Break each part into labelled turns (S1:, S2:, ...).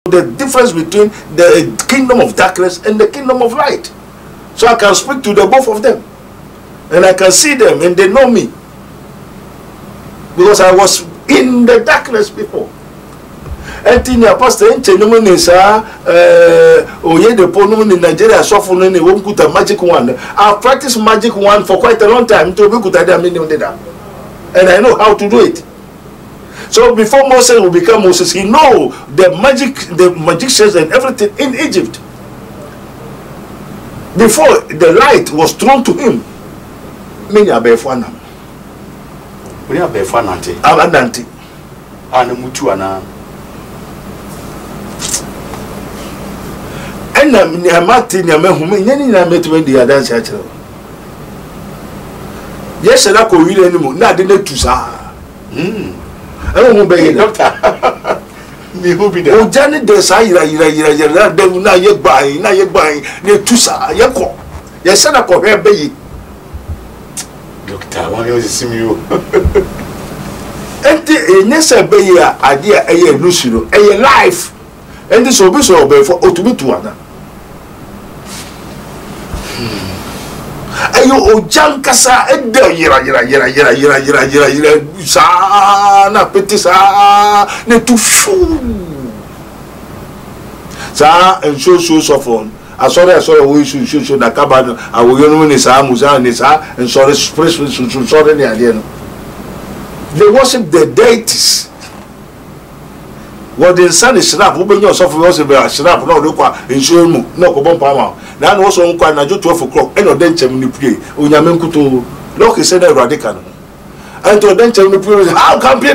S1: the difference between the kingdom of darkness and the kingdom of light. So I can speak to the both of them. And I can see them and they know me. Because I was in the darkness before. And in your pastor, in Nigeria, a magic one. I've practiced magic one for quite a long time to be good at that. And I know how to do it. So before Moses will become Moses, he know the magicians and everything in Egypt. Before the light was thrown to him, many are befana.
S2: We are befanante.
S1: Abandante.
S2: And mutuana.
S1: And I'm Martin, I'm a woman, I met when the other church. Yes, and I could read anymore. Not in the Tusa. I don't obey doctor. Me who be there. Oh, Janet, there's I, they will not yet buying, the Tusa, Yako. Yes, and I could have bay.
S2: Doctor, why you see you?
S1: And the Nessa Bay idea a Lucino, a life, and this will be so for Otumituana. Ayo Jankasa and yera na petisa ne tu sa and so phone. I saw we should na kabano I will know sa musa ni sa and sorry express sorry ni adie. They worship the deities. What the sun is snap, who bring yourself was a snap, no look in show mu, no cobon palma. Now also on quite 12 o'clock, and then chemini play. Unyamenku to lock is said radical. And to then chemini play, how can pay?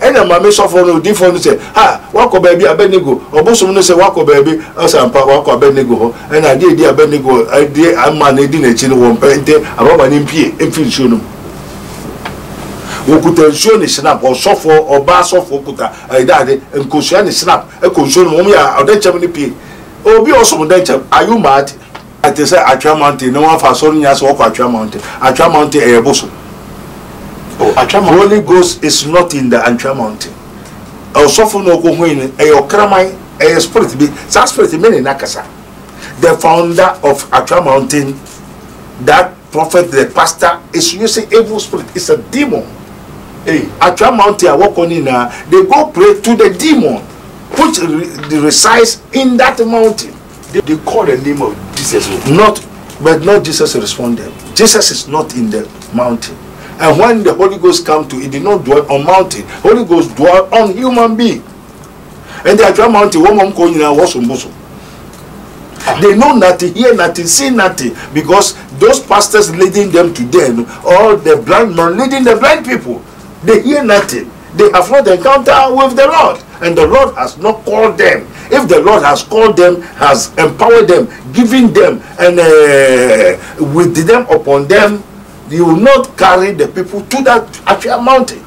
S1: And a mamma suffer no different say, ha, walk baby, Abednego, or Bosom say, walk baby, as I'm walk Abednego, and I did Abednego, I did a man, I didn't chin one painter, about an impie, infiltration. We could ensure the snap or software or bass of Okuta, I died and cushion snap, a cushion, Momia, or then Germany P. Oh, be also then, are you mad? I say, Atwea Mountain, no one for Sony as walk Atwea Mountain, Atwea Mountain, a bosom. Oh, Atwea Holy Ghost is not in the Atwea Mountain. Or software no go win a Okramai, a spirit be, such spirit many Nakasa. The founder of Atwea Mountain, that prophet, the pastor, is using evil spirit, it's a demon. Hey, Atwea Mountain, I walk on in they go pray to the demon, which resides in that mountain.
S2: They call the name of Jesus.
S1: But not Jesus responded. Jesus is not in the mountain. And when the Holy Ghost come to it, did not dwell on mountain. Holy Ghost dwell on human being. And the Atwea Mountain, woman calling was on bosom. They know nothing, hear nothing, see nothing, because those pastors leading them to them, or the blind man leading the blind people, they hear nothing. They have not encountered with the Lord, and the Lord has not called them. If the Lord has called them, has empowered them, given them, and with them upon them, you will not carry the people to that Atwea Mountain.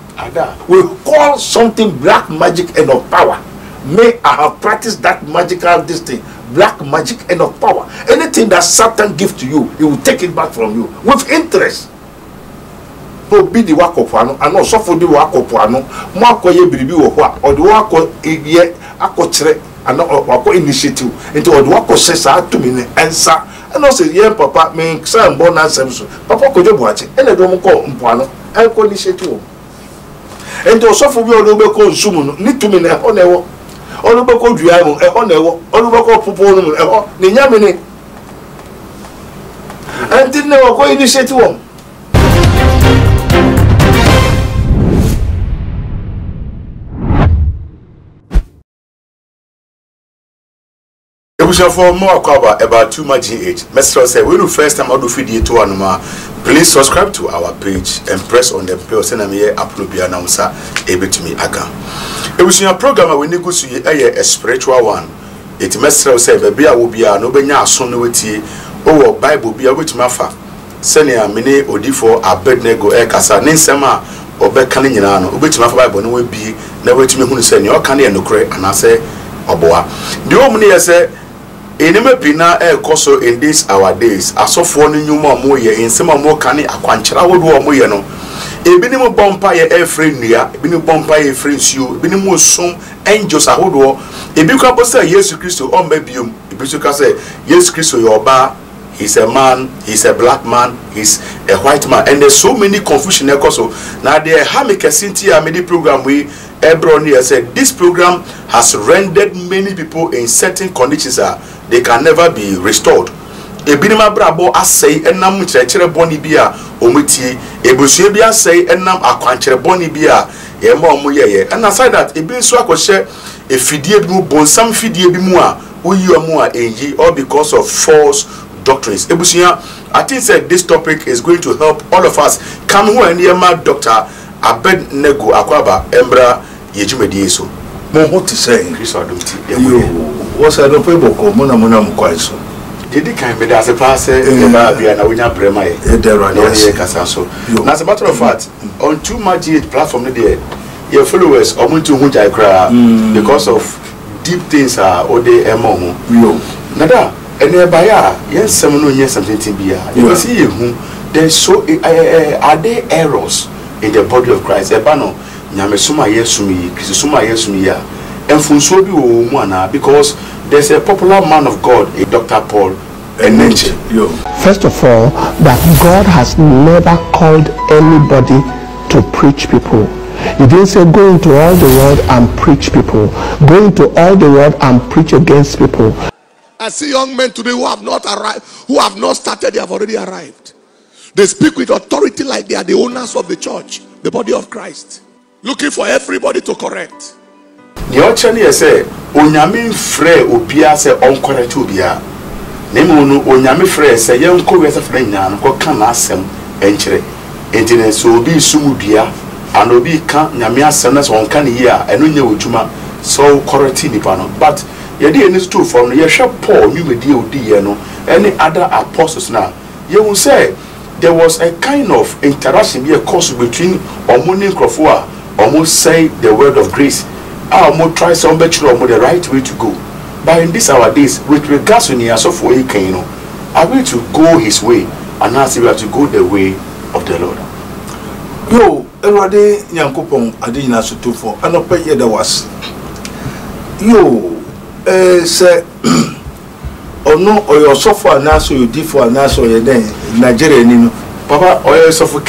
S1: We call something black magic and of power. May I have practiced that magical this thing. Black magic and of power. Anything that Satan gives to you, he will take it back from you with interest. To be the work of one, and also for the work of one, Marco Yebi or the work of a cotre and not initiative into the work of Cesar to me answer. And also, yeah, Papa, me, son, born and Samson. Papa could you watch it, and I don't call Umpuano, and co initiative. And to suffer your local consumer, need to me on a Olubako Duamo, a honor, Olubako Puponum, the Yamini. And didn't know what initiative.
S2: For more about too much age. Mr. say when you first time I do video to anuma, please subscribe to our page and press on the bell so na me upload bi announcer able to me aga. It was your program when you go to a spiritual one. It Mr. say baby a wo bia no benya aso no wetie o Bible bia wetima afa. Senia mene odifo Abednego kasa ne nsem a obeka ne nyina no obetima afa Bible no we bi na wetimi hunu se ne o ka ne nokre anase oboa. The omni say enema pina koso in this our days asofo no nyuma mo ye ensema mo kane akwankyera wodo mo ye no ebinim bompa ye efre nua ebinim bompa ye efre nsuo ebinim osom angels ahodo ebi kwa say Jesus Christ on mebium ebi so ka say Jesus Christ your ba he's a man, he's a black man, he's a white man, and there's so many confusion so now the Hamika Cynthia made program we Ebroni said this program has rendered many people in certain conditions they can never be restored. Ebinima brabo asay enam kyerɛkyerɛ bɔne bia omutie ebusue bia asay enam akwankyerɛ bɔne bia yɛma omu yɛyɛ and aside that ebi nso akɔhyɛ efidie bi mu bonsam fidie bi mu a oyi omu a enyi all because of false doctrines. Ebusua, I think that this topic is going to help all of us. Come here and hear Dr. Abednego Akwaba Embra Yejumedi so.
S1: Mo what to say? You was I don't pay boko mona mkwaiso.
S2: Did kind me as a passer bia na wonya brema ye. Now as a matter of fact, on 2 March platform there, your followers omuntu hu jai kra because of deep things are ode emo ho. Nada and nearby, yes, some no yes, something to be. You see, there's so are there errors in the body of Christ? Ebano, Nyamesuma Yesumi, Kisuma Yesumi, and Funsobi Umana, because there's a popular man of God, a Dr. Paul and nature.
S3: First of all, that God has never called anybody to preach people. He didn't say go into all the world and preach people. Go into all the world and preach against people.
S4: I see young men today who have not arrived, who have not started, they have already arrived. They speak with authority like they are the owners of the church, the body of Christ, looking for everybody to correct.
S2: The auction say, Onyamin frere obia say uncorrect obia. Nemo Onyami frere say young co-west of Renyan, what can asem entry. Entine so be sumubia, and obi can Namia Senas on can year, and unya ujuma, so correct nipano. But yedi any stool from the shop Paul, you may deal any other apostles now. You will say there was a kind of interaction be a course between Omuni Krofua, almost say the word of grace. Almost try some better or the right way to go. But in this our days, with regards to Niaso for Ekano, are we to go his way and now we have to go the way of the Lord?
S1: Yo, everybody Yankopon Adina Sutu for and up here there was. Yo, say or no or your software now so you did for now so you're there Nigeria nino
S2: Papa or your software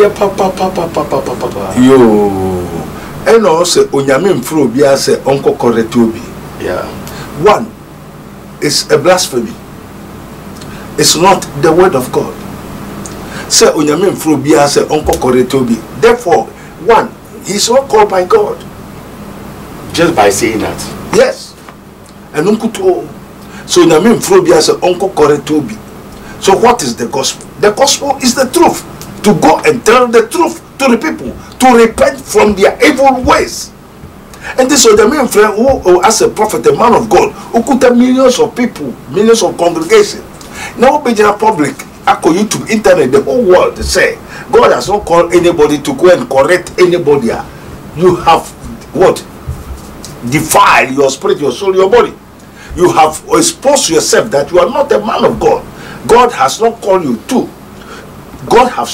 S2: papa
S1: yo and also onyamin fro bia say uncle correct obi.
S2: Yeah.
S1: One is a blasphemy. It's not the word of God. Say onyamin fro bia say uncle correct obi. Therefore, one, he's not called by God.
S2: Just by saying that.
S1: Yes. And unkuto. So onyamin fro bia say uncle correct obi. So what is the gospel? The gospel is the truth. To go and tell the truth to the people, to repent from their evil ways. And this was the main friend who, as a prophet, a man of God, who could tell millions of people, millions of congregation. Now, be general public, Ako YouTube, internet, the whole world, they say, God has not called anybody to go and correct anybody. You have what? Defiled your spirit, your soul, your body. You have exposed yourself that you are not a man of God. God has not called you. 2, God have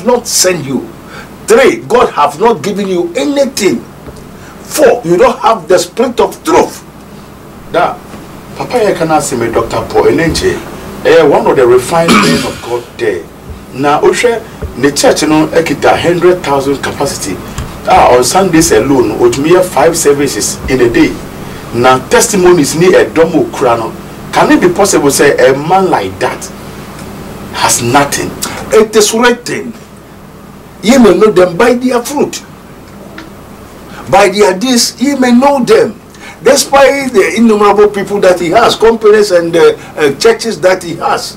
S1: not sent you. 3, God have not given you anything. 4, you don't have the spirit of truth.
S2: That Papa, I can ask me, Dr. Paul Enenche, one of the refined men of God there. Now, Oshe, the church, you know, ekita 100,000 capacity. On Sundays alone, Ojmiya 5 services in a day. Now, testimonies near a domo krano. Can it be possible to say a man like that has nothing?
S1: It is written, ye may know them by their fruit. By their deeds, ye may know them. Despite the innumerable people that he has, companies and churches that he has,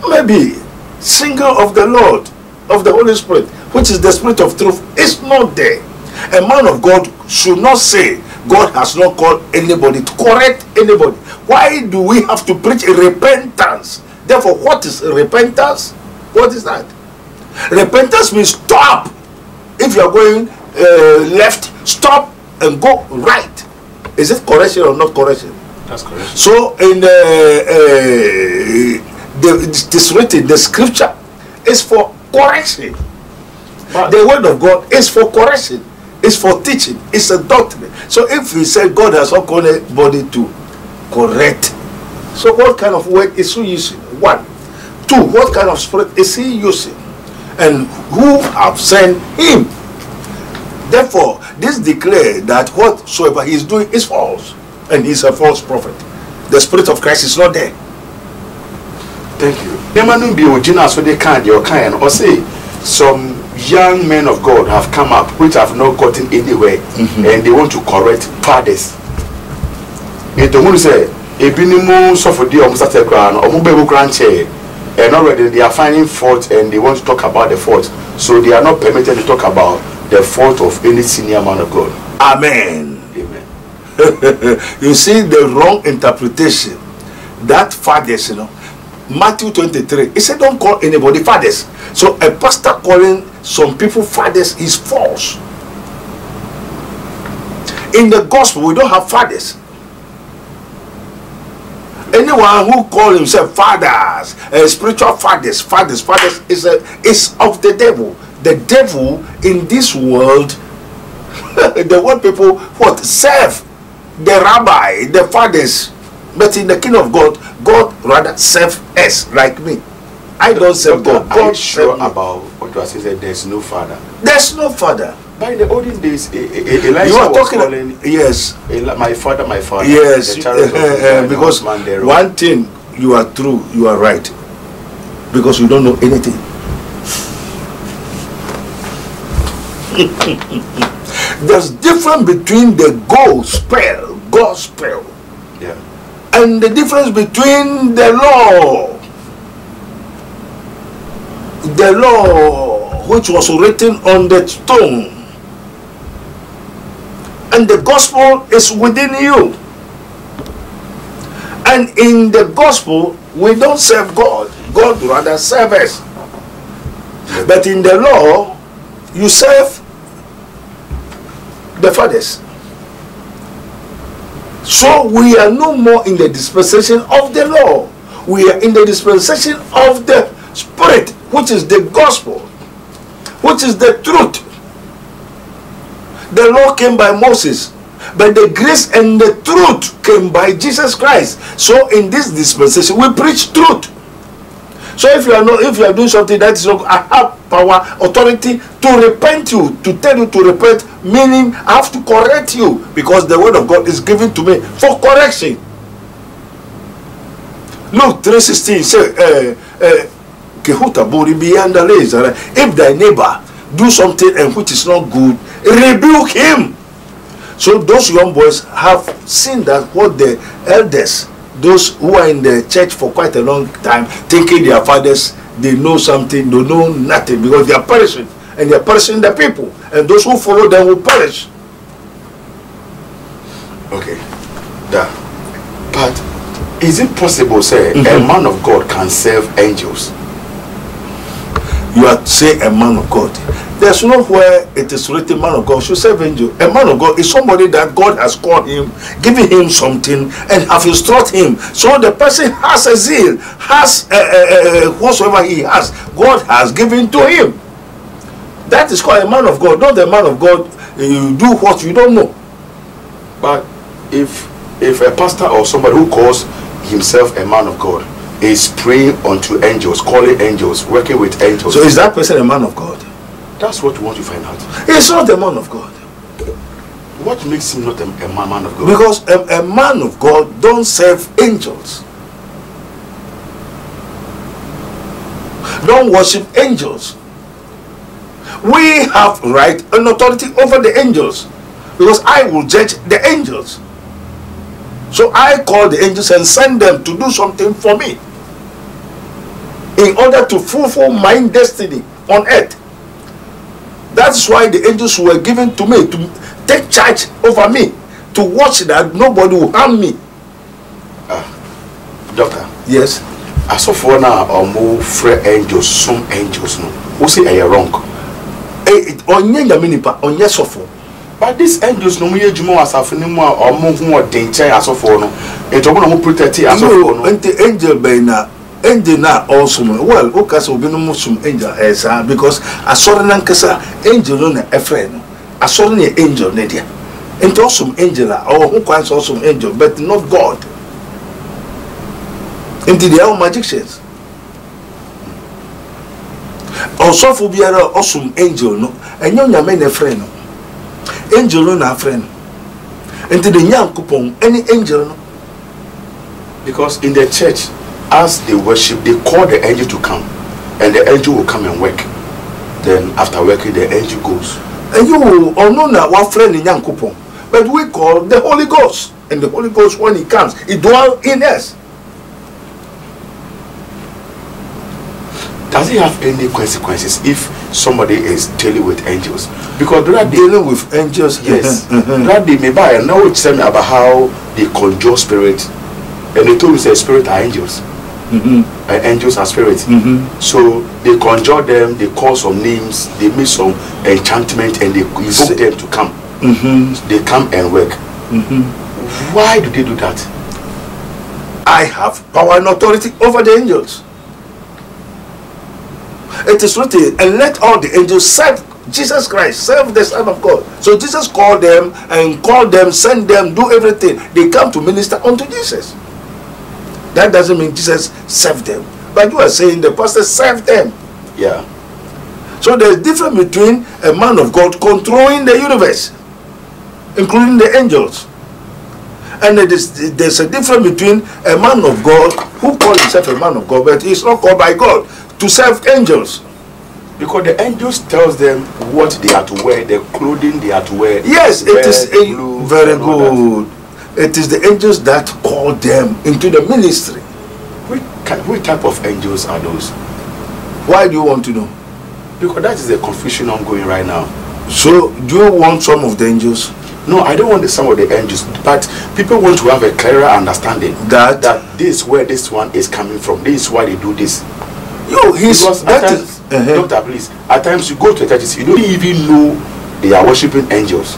S1: maybe single of the Lord, of the Holy Spirit, which is the spirit of truth, is not there. A man of God should not say God has not called anybody to correct anybody. Why do we have to preach repentance? Therefore, what is repentance? What is that? Repentance means stop. If you are going left, stop and go right. Is it correction or not correction?
S2: That's correct.
S1: So in this written, the scripture is for correction. But the word of God is for correction. It's for teaching. It's a doctrine. So if we say God has not called anybody to correct, so what kind of word is he using? 1. 2. What kind of spirit is he using? And who have sent him? Therefore, this declares that whatsoever he is doing is false, and he's a false prophet. The Spirit of Christ is not there.
S2: Thank you. Never be original, so they can't. Your kind or say some young men of God have come up which have not gotten anywhere, and they want to correct fathers. It don't say a minimum suffer the almost at a ground or mobile grand chair, and already they are finding fault and they want to talk about the fault, so they are not permitted to talk about the fault of any senior man of God.
S1: Amen.
S2: Amen.
S1: You see the wrong interpretation. That fathers, Matthew 23, he said don't call anybody fathers. So a pastor calling some people fathers is false. In the gospel, we don't have fathers. Anyone who calls himself fathers, spiritual fathers is of the devil. The devil in this world, the world people serve the rabbi, the fathers, but in the kingdom of God, God rather serve us like me. I don't serve God.
S2: God sure about what you are saying. There's no father.
S1: There's no father.
S2: But in the olden days, Elijah
S1: You are
S2: was
S1: talking.
S2: calling,
S1: Yes.
S2: my father.
S1: Yes.
S2: The child of God,
S1: because one thing you are true, you are right, because you don't know anything. There's difference between the gospel,
S2: yeah,
S1: and the difference between the law which was written on the stone, and the gospel is within you. And in the gospel we don't serve God rather serve us. But in the law you serve the fathers. So we are no more in the dispensation of the law. We are in the dispensation of the Spirit, which is the gospel, which is the truth. The law came by Moses, but the grace and the truth came by Jesus Christ. So in this dispensation we preach truth. So if you are doing something that is not, I have power, authority to repent you, to tell you to repent, meaning I have to correct you, because the word of God is given to me for correction. Luke 3:16 say, if thy neighbor do something and which is not good, rebuke him. So those young boys have seen that what the elders, those who are in the church for quite a long time, thinking their fathers, they know something, they know nothing, because they are perishing, and they are perishing the people, and those who follow them will perish.
S2: Okay, but is it possible, say, a man of God can serve angels?
S1: You are saying a man of God. There's nowhere it is written man of God should serve angel. A man of God is somebody that God has called him, given him something, and have instructed him. So the person has a zeal, has whatsoever he has, God has given to him. That is called a man of God. Not a man of God, you do what you don't know.
S2: But if a pastor or somebody who calls himself a man of God is praying unto angels, calling angels, working with angels,
S1: so is that person a man of God?
S2: That's what we want to find out.
S1: He's not a man of God.
S2: What makes him not a man of God?
S1: Because a man of God don't serve angels, don't worship angels. We have right and authority over the angels, because I will judge the angels. So I call the angels and send them to do something for me, in order to fulfill my destiny on earth. That's why the angels were given to me, to take charge over me, to watch that nobody will harm me.
S2: Doctor.
S1: Yes.
S2: I saw for now or more free angels, some angels, no. Who say I wrong?
S1: But
S2: these angels no more jumo asafo ni mu or mo hu odenche asofo no. Eto go no protect asofo no.
S1: Angel be na angel na also well o kasa obi no musum angel esa, because asore nankasa angel no na efre no asɔre ne angel ne deɛ nti ɔsom angel a ɔwɔ ho kwan sɛ ɔsom angel but not God nti they are magicians ɔsɔfo biara ɔsom angel no ɛnyɛ onyame ne frɛ no angel no na frɛ no nti the Nyankopɔn any angel no
S2: because in the church as they worship they call the angel to come and the angel will come and work. Then after working the angel goes.
S1: And you or no na one friend in Nyankopɔn, but we call the Holy Ghost, and the Holy Ghost when he comes, it dwells in us.
S2: Does it have any consequences if somebody is dealing with angels? Because that
S1: dealing with angels,
S2: yes. That they may buy and now it's tell me about how they conjure spirits, and they told me the spirits are angels. Angels are spirits. So they conjure them, they call some names, they make some enchantment, and they invoke them to come. They come and work. Why do they do that?
S1: I have power and authority over the angels. It is written, and let all the angels serve Jesus Christ, serve the Son of God. So Jesus called them and called them, send them, do everything. They come to minister unto Jesus. That doesn't mean Jesus served them. But you are saying the pastor served them.
S2: Yeah.
S1: So there's a difference between a man of God controlling the universe, including the angels. And there's a difference between a man of God who calls himself a man of God, but he's not called by God to serve angels.
S2: Because the angels tells them what they are to wear, the clothing they are to wear.
S1: Yes, it is very good. It is the angels that call them into the ministry.
S2: What type of angels are those?
S1: Why do you want to know?
S2: Because that is the confusion ongoing right now.
S1: So, do you want some of the angels?
S2: No, I don't want some of the angels, but people want to have a clearer understanding that this is where this one is coming from. This is why they do this. Because at times, Doctor, please, at times you go to churches, you don't even know they are worshiping angels.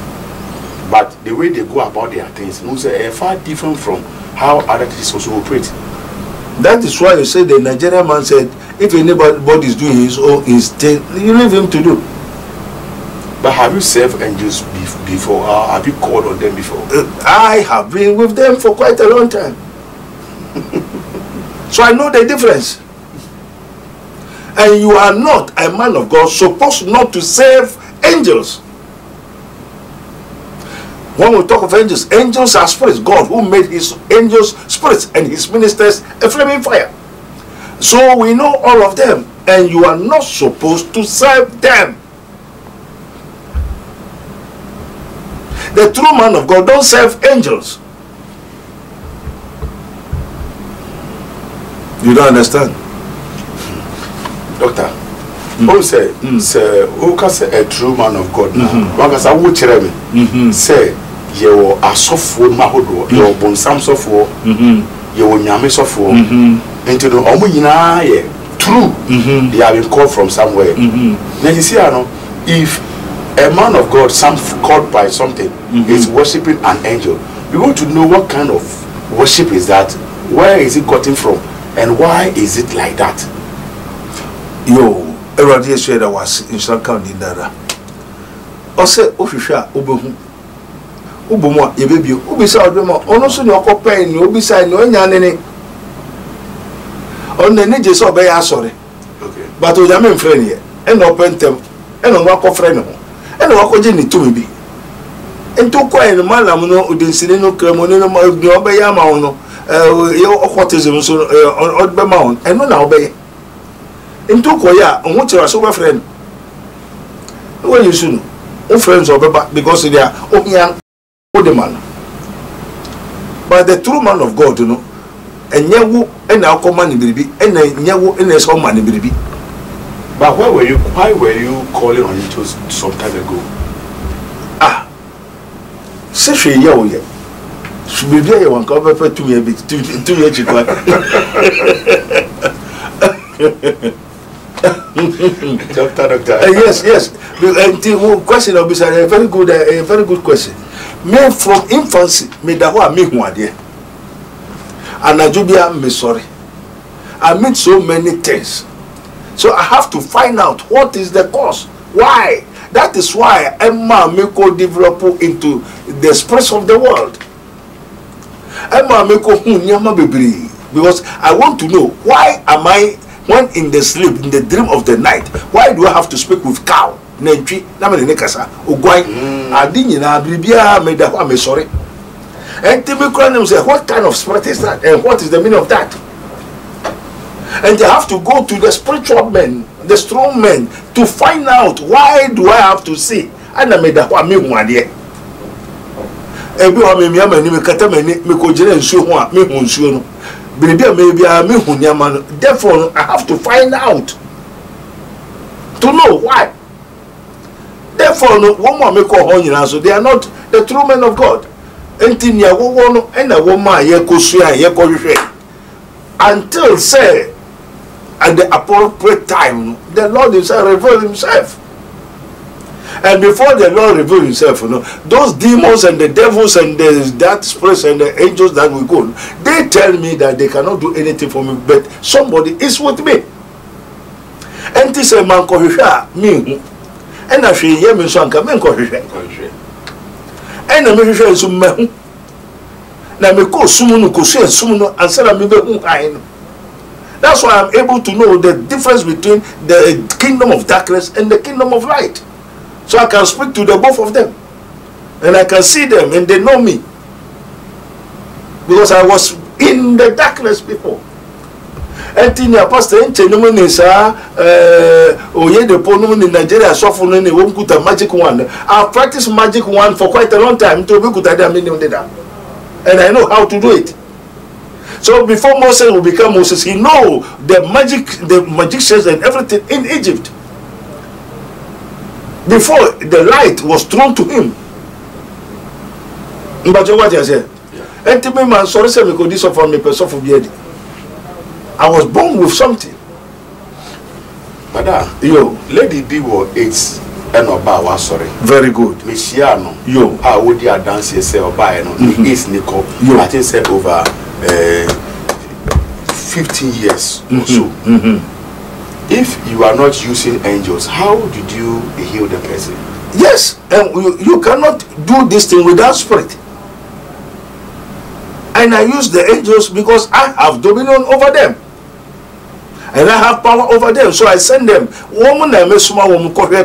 S2: But the way they go about their things is far different from how other churches also operate.
S1: That is why you say the Nigerian man said, if anybody is doing his own thing, you leave him to do.
S2: But have you served angels before? Have you called on them before?
S1: I have been with them for quite a long time. So I know the difference. And you are not a man of God supposed not to serve angels. When we talk of angels, angels are spirits. God who made his angels spirits and his ministers a flaming fire. So we know all of them, and you are not supposed to serve them. The true man of God don't serve angels. You don't understand?
S2: Doctor, who say who can say a true man of God now? One can say who chere me? Say you are sofo mahodo, you are bonsam sofo, you are nyame sofo. Into the omo nyina ye true. They have been called from somewhere. Now you see, if a man of God, some called by something, is worshiping an angel, we want to know what kind of worship is that, where is it gotten from, and why is it like that?
S1: Yo, everybody said I was in some county dada. Ose ofisha obehu. Ubomo yebebi ubisa odemo ono so ni okopa ni obisa ni onya nene. Onne ni je so obe ya sori.
S2: Okay.
S1: But o jame mfre ni e na opentem e no akọ fre ni ho. E na akọje ni tumi bi. Ento ko en malam no odinsini no kremo ni no obe ya ma no ye okotezem so odbe ma on eno na obe into koya on which was over friend when you soon friends or because they are young the man. But the true man of God, and yawu and our command baby and yawu and a small man baby.
S2: But why were you calling on it some time ago?
S1: Say she yawu ye should be there one cover for 2 years 2 years
S2: Doctor.
S1: Yes. The question of this a very good question. Me from infancy, me da ho me hu ade. Anajubia me sorry. I meet so many things. So I have to find out what is the cause. Why? That is why Emma Meko develop into the spirits of the world. Emma Meko hunyama bebri. Because I want to know, why am I, when in the sleep, in the dream of the night, why do I have to speak with cow? Nentri, namene nekasa, ogwai, adini na bribia me da me sorry. And Timmy say, what kind of spirit is that? And what is the meaning of that? And they have to go to the spiritual men, the strong men, to find out, why do I have to see? And I made that one me one day. Everyone me me kata me ko jere nsuo ho a me hu nsuo no. Bibia me bia me hu nyama no. Therefore I have to find out to know why. Therefore no one more me ko ho nyina so they are not the true men of God. Enti nia wo no e na wo ma ye ko sua ye ko hwehwe. Until say at the appropriate time the Lord himself reveal himself. And before the Lord reveal himself, those demons and the devils and that spirits and the angels that will go, they tell me that they cannot do anything for me, but somebody is with me. And this a man called me, and I say, yeah, me son, come and call and I make sure some man. Now, me call Sumuno, Kosu, and Sumuno, and said, I'm That's why I'm able to know the difference between the kingdom of darkness and the kingdom of light. So I can speak to the both of them. And I can see them and they know me. Because I was in the darkness before. And in your pastor, oye the pono in Nigeria suffer no won't put a magic one. I've practiced magic one for quite a long time to be good at that. And I know how to do it. So before Moses will become Moses, he know the magicians and everything in Egypt. Before the light was thrown to him. But what I said? And man, sorry, say me could this for me person for beard. I was born with something.
S2: Madam,
S1: yo,
S2: Lady Dεεp it's an oba sorry.
S1: Very good.
S2: Michiano,
S1: yo,
S2: how would you dance yourself by no? Is Nico, I think say over 15 years or so. If you are not using angels, how did you heal the person?
S1: Yes, and you cannot do this thing without spirit. And I use the angels because I have dominion over them. And I have power over them. So I send them. Woman I make small woman koha.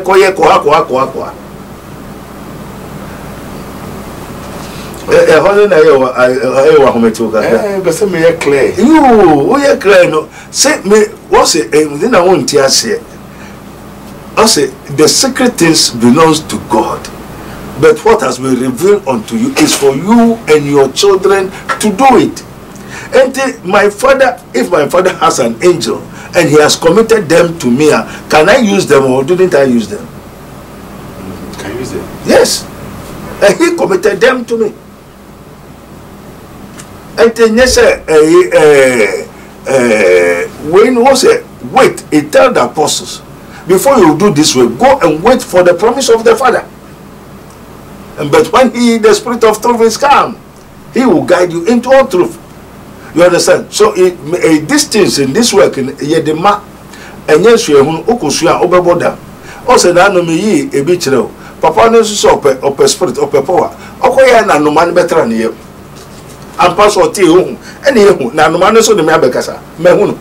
S2: Clear.
S1: You clear no. Say me what's it? Then I won't say. I say the secret things belongs to God, but what has been revealed unto you is for you and your children to do it. And my father, if my father has an angel and he has committed them to me, can I use them or didn't I use them?
S2: Can you use them?
S1: Yes, and he committed them to me. And then yes, when was it? Wait, he tell the apostles, before you do this way, go and wait for the promise of the Father. And but when the Spirit of truth is come, he will guide you into all truth. You understand? So a distance in this work in Yedema and yes, you are Okusia Oberboda. Also, I know me a bit. Papa knows up a spirit of a power. Okoya na no man better than you. And pass or tea home. And you, no man so the Mabekasa, Mehun.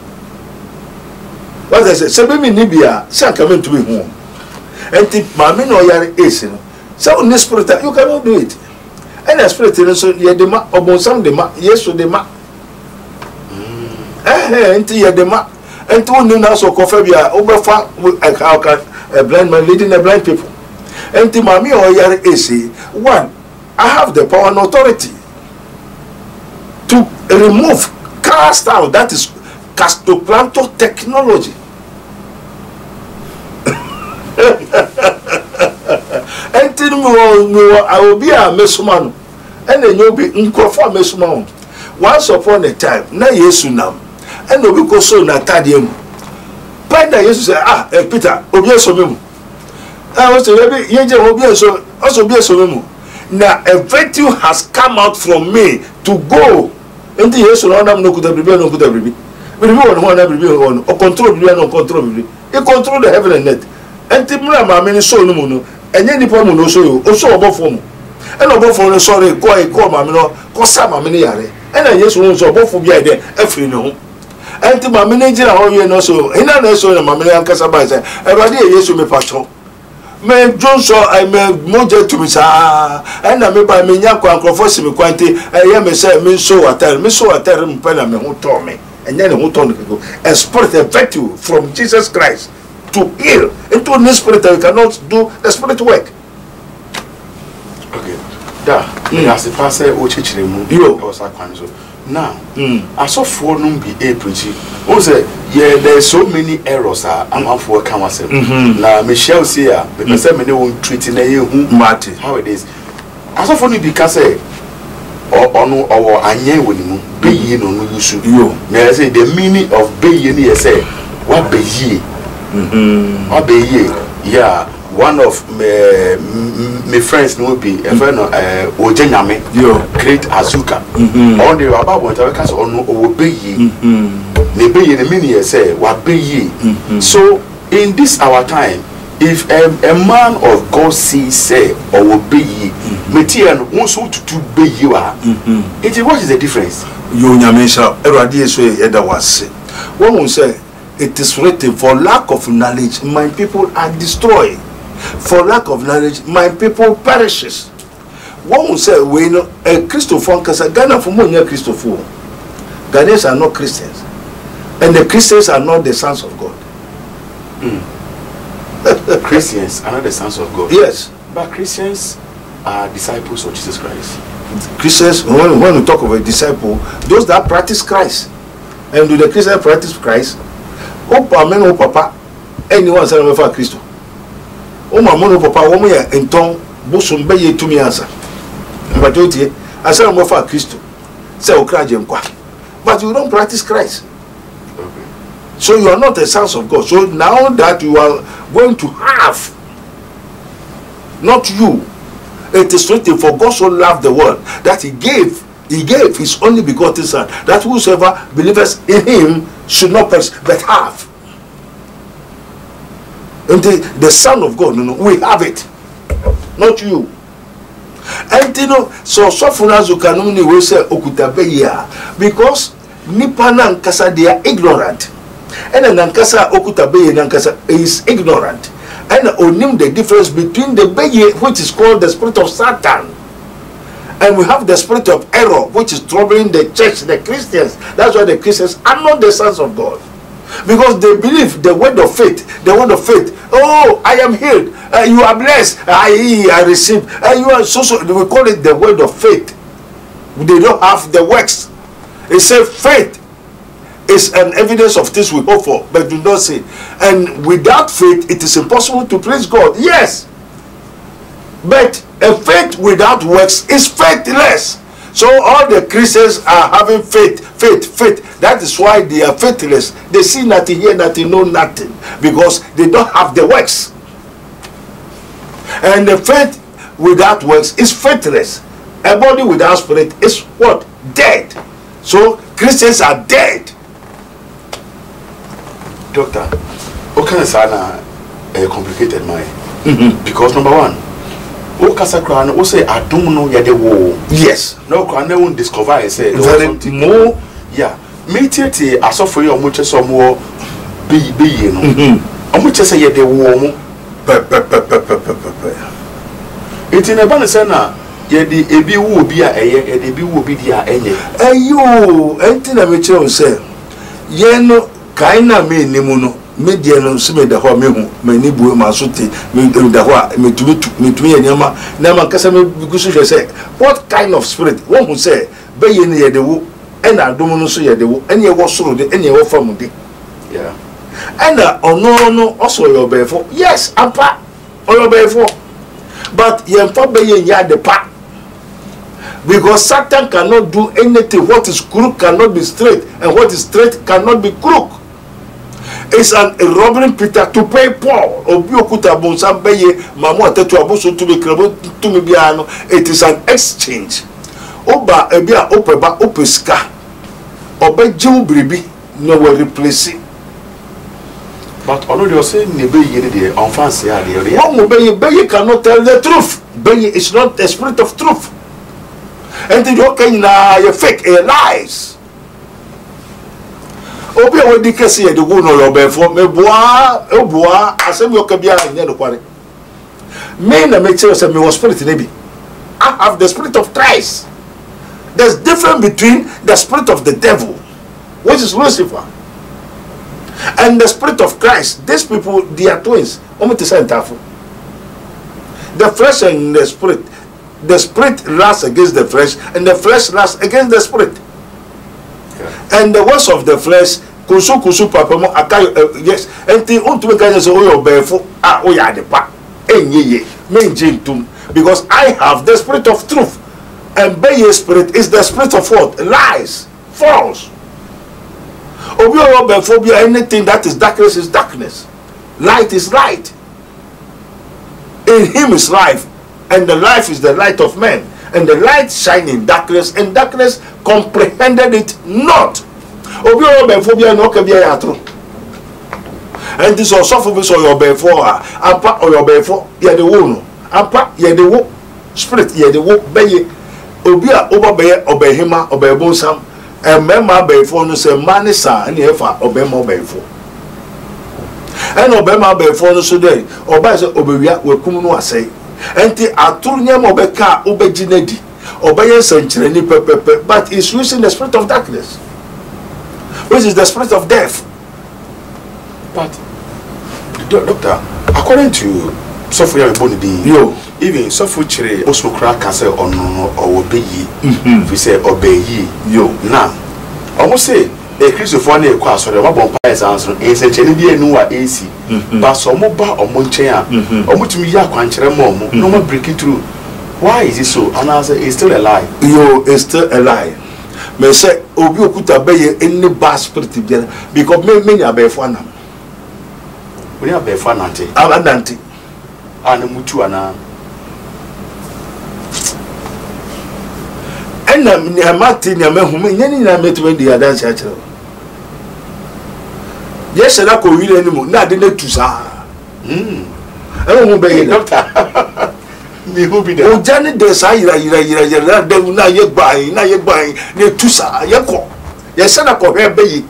S1: What I said, Sabimi Nibia, San coming to be home. And tip Mammy no yard is. So in this spirit, you cannot do it. And a spirit in so Yedema, or some dema, yes to the ma. Enti Yedema, and two new now so Cofabia, over with a blind man leading the blind people. Enti Mammy or yard is. One, I have the power and authority to remove, cast out, that is castoplanto technology. And I will be a mesman, and then you'll be unqualified mesman. Once upon a time, na yesunam, and no because so natadium. Panda Jesus said, Peter, obiasomemu. I was a baby, Yaja obiaso, also be a somemu. Now a virtue has come out from me to go. And the yes or no could have been no good every. But you want one every one or control no control. You control the heaven and earth. enti mra ma me so no mu no enye nipa mu no so yo o so obofo mu e no obofo no sorry go ma me no ko sa ma me ne yare e na Yesu no so obofo bia de afiri ne ho enti ma me ne gira ho ye no so ina na so na ma me ankasa ba se e ba de Yesu me pacho me Johnson I me moje to me sa e na me ba me nya kwa nkrofo si me kwante e ye me say me so water mpa na me ho to me enye ne ho to no go a spirit affect you from Jesus Christ to heal into the spirit you cannot do the spirit work.
S2: Okay, as the pastor o chichire mu o sa kwan so now asofo no be a preach o say yeah there's so many errors amafo kan wasem na Michelle say a be say me won treat na ye hu
S1: Martin
S2: how it is asofo no be ka say onu owo anye woni mu be yi no no yusu na say the meaning of be yi ni say what be yi what be yi yeah one of my friends no be a friend Ojenyame great Azuka on the about what I can on obey ne be ye the meaning say what be ye so in this our time if a man of God sees say or obey ye metian also to be you are it what is the difference
S1: you nyamesha erade so e da wase one will say it is written for lack of knowledge my people are destroyed. For lack of knowledge, my people perishes. One will say, we know a Christopher Ghana for more near Christopher. Ghanaians are not Christians. And the Christians are not the sons of God.
S2: Christians are not the sons of God.
S1: Yes.
S2: But Christians are disciples of Jesus Christ.
S1: Christians, when we talk of a disciple, those that practice Christ. And do the Christians practice Christ? Oh, amen, oh, papa. Anyone say for Christ. O mamono papa wo mo ya enton bosom be ye tumi ansa but you tie asa mo fa Christo say o kra jenkwa but you don't practice Christ.
S2: Okay.
S1: So you are not a son of God. So now that you are going to have, not you, it is written for God so loved the world that he gave his only begotten son, that whosoever believers in him should not perish but have. And the Son of God, we have it, not you. And so Sofunazukanuni will say Okutabeya because Nipana Nkasa they are ignorant. And Nankasa Okutabeya Nankasa is ignorant. And onim the difference between the Beye, which is called the spirit of Satan, and we have the spirit of error, which is troubling the church, the Christians. That's why the Christians are not the sons of God. Because they believe the word of faith. Oh, I am healed. You are blessed. I receive. You are so. We call it the word of faith. They don't have the works. It says faith is an evidence of this we hope for, but do not say. And without faith, it is impossible to please God. Yes, but a faith without works is faithless. So all the Christians are having faith. That is why they are faithless. They see nothing, hear nothing, know nothing, because they don't have the works. And the faith without works is faithless. A body without spirit is what? Dead. So Christians are dead.
S2: Doctor, what kind of a complicated mind? Because number one, o kasakra no say adom no yede wo
S1: yes
S2: no kwa na won discover I say
S1: very more
S2: yeah me tete asofo ye omo chese omo be ye no omo chese yede wo mo enti na ba ne say na yede ebi wo bi a eye yede ebi wo bi dia enye
S1: ayo enti na me kire o say ye no kaina me nimu no media no sime da ho me hu mani bu ma so te me da ho metumi nyama na man kasa me gusu hwe say what kind of spirit one who say be ye ne ye de wo e na adom no so ye de wo ene ye wo soro de ene ye wo fam de
S2: yeah
S1: and no also your before yes ampa your before but ye mfa be ye nya de pa because Satan cannot do anything. What is crooked cannot be straight, and what is straight cannot be crooked. It's an robbing Peter to pay Paul. It is an exchange. Oba ebia opeba opeska. Oba jiu bribi no will replace it.
S2: But already you're saying the on fancy idea.
S1: One cannot tell the truth. Benny is not the spirit of truth. And then you fake lies. Obi o di kesi e de go no lo be for me boa asem yo ka bia nya do kware. Me na me tell say me was spirit na bi. I have the spirit of Christ. There's difference between the spirit of the devil, which is Lucifer, and the spirit of Christ. These people, they are twins. The flesh and the spirit lasts against the flesh, and the flesh lasts against the spirit. Yeah. And the works of the flesh, kusu papa mo akayo yes. And the ultimate guy is oh before ya de pa enye menjintum, because I have the spirit of truth. And Beye spirit is the spirit of what? Lies, false. Obiophobia, anything that is darkness. Light is light. In him is life, and the life is the light of men. And the light shine in darkness, and darkness comprehended it not. Obiophobia no can be a true. And this also for me so your before, ampa or your before, ye the wono, ampa ye the wo spirit, ye the wo Beye. Obia obey hima obey bonsam and member by phone no say man sa and efa obey mo by phone and obey ma by phone so dey obey say obewia wekum no asai enti aturu nyam obeka obeginedi obey sanchire ni pepepe, but is using the spirit of darkness, which is the spirit of death.
S2: But doctor, according to software bonidi
S1: yo
S2: even software also crack cancel on or obey we say obey
S1: yo
S2: now almost say a Christopher ne kwa so the mabon pies answer is a chene bi enu wa AC but so mo ba omo nchen a omo tumi ya kwankere mo no mo break it through. Why is it so? And answer is still a lie.
S1: Yo, it's still a lie. Me say obi okuta Beye any bad spirit biara because me abefo na
S2: we abefo anante
S1: abandante
S2: ana mutu ana
S1: ena ni amati ni amehume nyani na metwe di adanse a kire yes na ko wile ni mu na de na tusa hu Beye
S2: doctor me who be there
S1: o jani de sa yira de na ye gban ne tusa ye ko yes na ko hwe Beye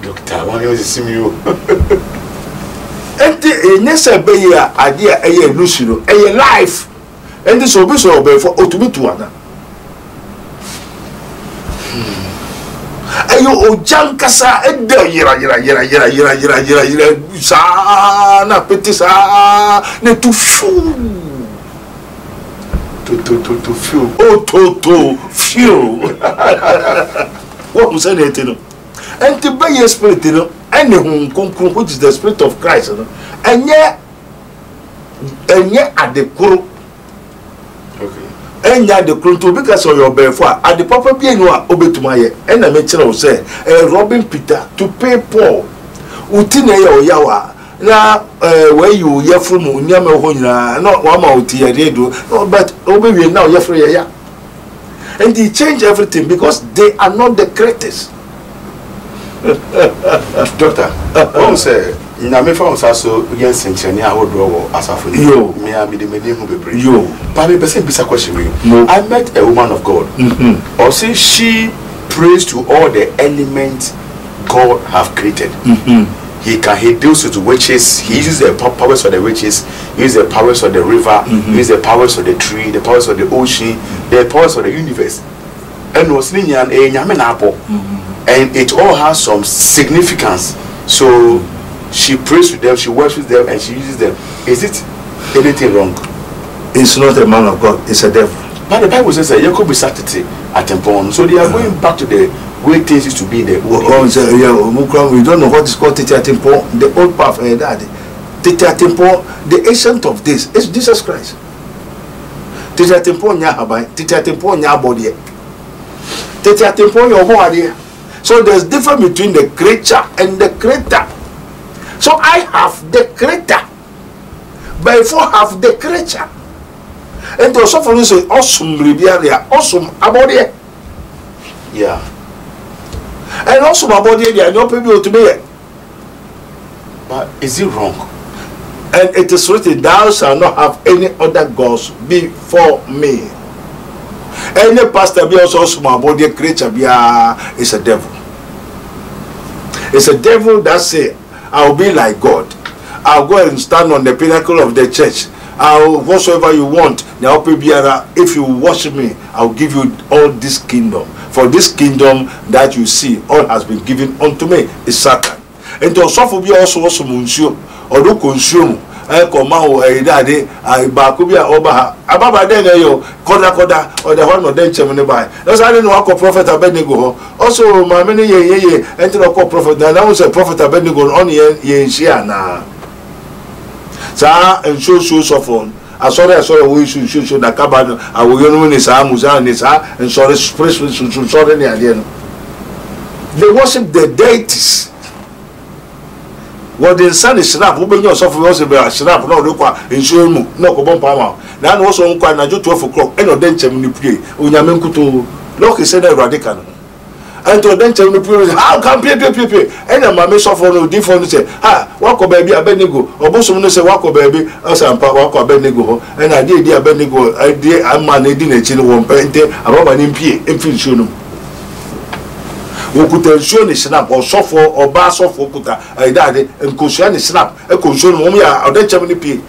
S2: doctor one you see me you
S1: enti enyese Beye a ade a eye nusuro eye life enti so bi so obefo otubitu ana ayo ojankasa ede yira sa na peti sa ne tu fu
S2: to feel
S1: to feel what was saying it no enti Beye spirit no ene hu konkron, which is the spirit of Christ no enye adekoro. Okay. Enya de kronto because of your before at the papa bi enu a obetumaye and na me kire wo say robbing Peter to pay Paul uti na ye oyawa na where you ye from nyama ho nyina no wa ma uti ye redo no but obewie now ye free ya and he change everything because they are not the greatest.
S2: Doctor, what say na me fa so yes enchene a wodo asafo
S1: yo
S2: me a me de me hu bebre
S1: yo
S2: but me person bisa question me
S1: no.
S2: I met a woman of God or say she prays to all the elements God have created. He deals with witches, he uses the powers of the witches, he uses the powers of the river, he uses the powers of the tree, the powers of the ocean, the powers of the universe, and was nyan e nyame na apo, and it all has some significance. So she prays with them, she worships them, and she uses them. Is it anything wrong?
S1: It's not a man of God, it's a devil.
S2: But the Bible says that you could be Saturday at Tempon, so they are going back to the way things used to be in the old
S1: we don't know what is called Tete Tempon, the old path and that. Tete Tempon, the ancient of this is Jesus Christ. Tete Tempon nya habai, Tete Tempon nya body. Tete Tempon your body. So there's difference between the creature and the creator. So I have the creator, but before have the creature. And the also for say awesome rebellion, awesome about it.
S2: Yeah.
S1: And also about it, there are no people to be.
S2: But is it wrong?
S1: And it is written, thou shalt not have any other gods before me. Any pastor be also small body creature be is a devil. It's a devil that say, I'll be like God. I'll go and stand on the pinnacle of the church. I'll whatsoever you want. If you worship me, I'll give you all this kingdom. For this kingdom that you see, all has been given unto me. Is Satan. And to suffer be also munsio or do consume. I come out a daddy, I bakubia oba. Ababa then yo, koda, or the one of them chimney by. That's I didn't know what prophet Abednego. Also, my many ye, enter a prophet. Now I was a prophet Abednego on ye shiana. Sa and show sophon. I saw we should show the cabin. I will know this Muzan is and sorry, sorry, they worship the deities. What the sun is snap, open yourself also be a snap, no look in show no cobon palma. Now also on quite 12 o'clock, and of them chimney play. Unyamenkuto, look, he said a radical. And to then tell me, how come people? And a mammy suffer no different say, walk baby, Abednego, or Bosom say, walk baby, as I'm walk Abednego, and I did Abednego, I did a man, I didn't chill one painter, a Roman impie, infinity. Who could show snap or suffer or bass off Okuta, I died, and Kushani snap, a consume Momia, or then Chamini P.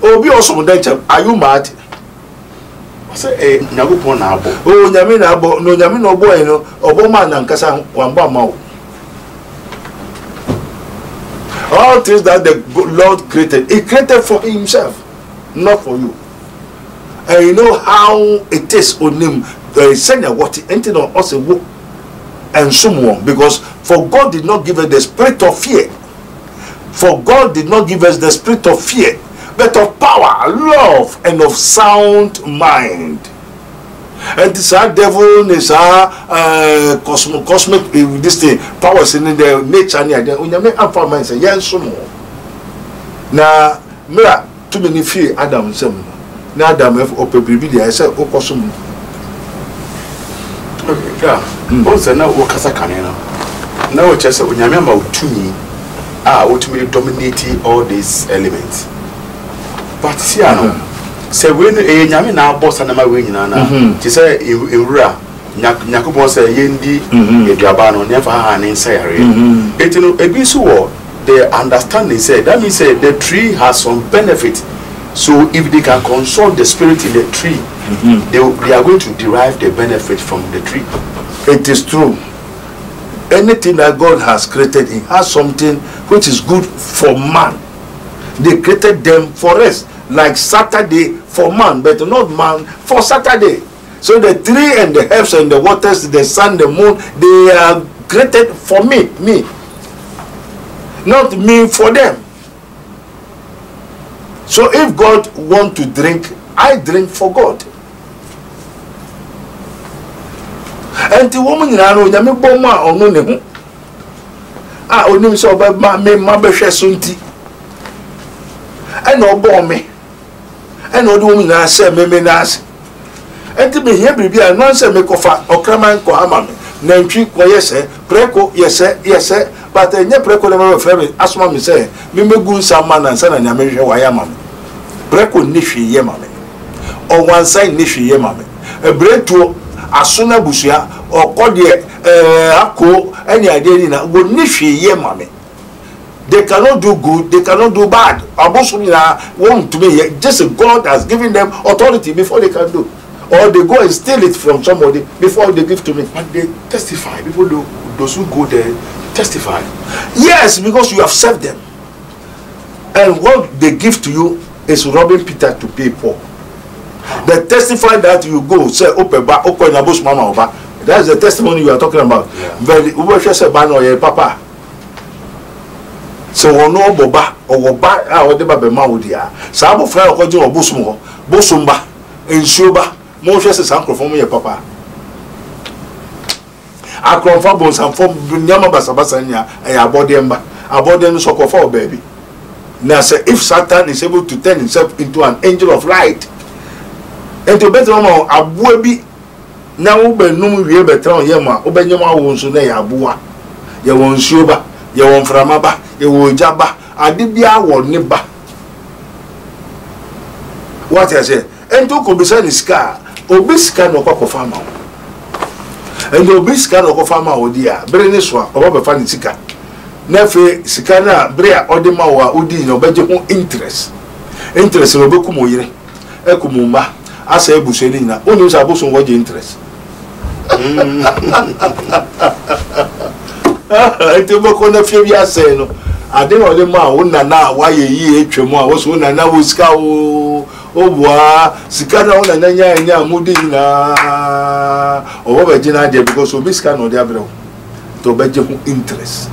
S1: Oh, be also then, are you mad?
S2: Say Nagupon abo.
S1: Oh, Yamina abo, no Yamino bueno, Obama and Kasa Wambama. All things that the Lord created, He created for Himself, not for you. And you know how it is on Him. Send a what anything on us a book and someone, because for God did not give us the spirit of fear. For God did not give us the spirit of fear, but of power, love, and of sound mind. And this our devil is our cosmic this thing powers in the nature near the unyame alpha man say yes so more. Na mira too many fear Adam sem. Na Adam if opebibi dey say okosum.
S2: Okay, yeah. Also now wo kasa kanena. Now we just say unyame ma utumi utumi dominating all these elements. But see say when nyame na boss na ma we nyina na ti say ewura nyakopon say yendi eduaba no never ha ne nsayare etino ebi so wo the understanding say that means say the tree has some benefit, so if they can consult the spirit in the tree they are going to derive the benefit from the tree.
S1: It is true. Anything that God has created, He has something which is good for man. They created them for us, like Saturday for man, but not man for Saturday. So the tree and the herbs and the waters, the sun, the moon, they are created for me, not me for them. So if God wants to drink, I drink for God. And the woman in Aro, Yami Boma or no name. Only so about my Mabesha Sunti. And no bomb me. And no woman I say, me nas. And to be here, be a nonsense make of or Kraman Kohaman. Nantri, yes, Preco, yes, sir. But a near Preco never friend, as mammy say, Mimigun some man and son and America Wayamam. Preco nishi yemame. Or one side nishi yemame. A bread to Asuna Busia or Kodie Ako, any idea would nishi yemame. They cannot do good, they cannot do bad. Abosumina won't to me, just God has given them authority before they can do. Or they go and steal it from somebody before they give to me.
S2: But they testify. People do, those who go there testify.
S1: Yes, because you have served them. And what they give to you is robbing Peter to pay Paul. They testify that you go, say, Mama. That's the testimony you are talking about. But we say, Papa. So no boba or ba or the baby maudia. Sabo fire or do bosumba, and shuba, Moses is uncle for me, Papa. I come for bones and for Yama Basabasania, and I bought them so for baby. Now say if Satan is able to turn himself into an angel of light, and to better a baby now be no we better on Yama, Obenyama won't so nay abua. You won't shuba, you won't framaba. You will jabba adibia wo ne ba what I say ento ko bisa ni sika obi sika no kwa farmer and obi sika no kwa farmer odi a bere ne so a oba be fa ni sika na fe sika na bere a odi ma wo a odi no beje ho interest no be kumo yire ekumo ma asa ebuso ni na oni so aboso wo je interest ente mo ko na fe bi asa no ade no le ma wo na na wa ye yi etwemu a wo so na na wo sika o bua sika na wo na nya mudi na o be jina de because o sika no de abrew to beje ho interest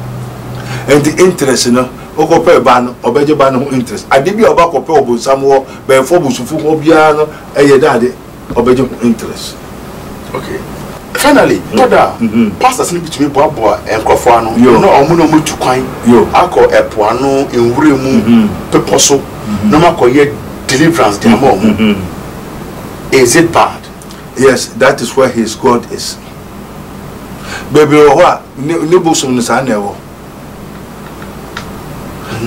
S1: and the interest no o ko pe ba no o beje ba no ho interest ade bi o ba ko pe obonsam wo be fo busufu ho bia no eye dade o beje ho interest.
S2: Okay, finally brother, pastors ni bitumi boaboa enkrofo ano no omu no mutu kwan akọ epo ano enwure mu peposo no makoye deliverance the among. Is it bad?
S1: Yes, that is where his God is. Baby, what? Nibusum Sanewo.